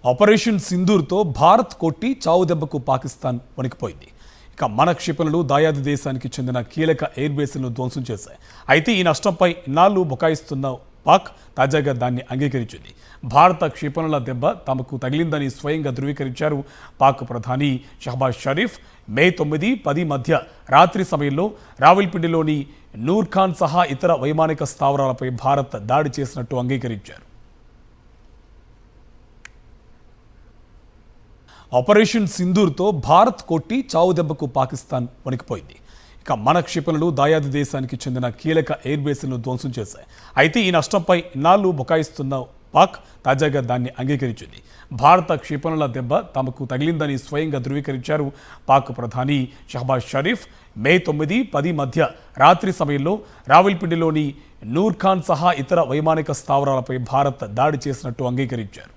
Operation సింధూర్తో Bharat కొట్టి చావు దెబ్బకు పాకిస్తాన్ వణికిపోయింది. ఇక మన క్షిపణులు దాయాది దేశానికి చెందిన కీలక ఎయిర్ బేస్లను ధ్వంసం చేశాయి. అయితే ఈ నష్టంపై ఇన్నాళ్లు బుకాయిస్తున్న పాక్ తాజాగా దాన్ని అంగీకరించింది. భారత క్షిపణుల దెబ్బ తమకు తగిలిందని స్వయంగా ధృవీకరించారు పాక్ ప్రధాని షహబాజ్ షరీఫ్. మే 9, 10 మధ్య రాత్రి సమయంలో రావల్పిండిలోని నూర్ ఖాన్ సహా ఇతర వైమానిక స్థావరాలపై భారత్ దాడి చేసినట్టు అంగీకరించారు. ఆపరేషన్ సింధూర్తో భారత్ కొట్టి చావు దెబ్బకు పాకిస్తాన్ వణికిపోయింది. ఇక మన క్షిపణులు దాయాది దేశానికి చెందిన కీలక ఎయిర్ బేస్లను ధ్వంసం చేశాయి. అయితే ఈ నష్టంపై ఇన్నాళ్లు బుకాయిస్తున్న పాక్ తాజాగా దాన్ని అంగీకరించింది. భారత క్షిపణుల దెబ్బ తమకు తగిలిందని స్వయంగా ధృవీకరించారు పాక్ ప్రధాని షహబాజ్ షరీఫ్. మే 9, 10 మధ్య రాత్రి సమయంలో రావల్పిండిలోని నూర్ ఖాన్ సహా ఇతర వైమానిక స్థావరాలపై భారత్ దాడి చేసినట్టు అంగీకరించారు.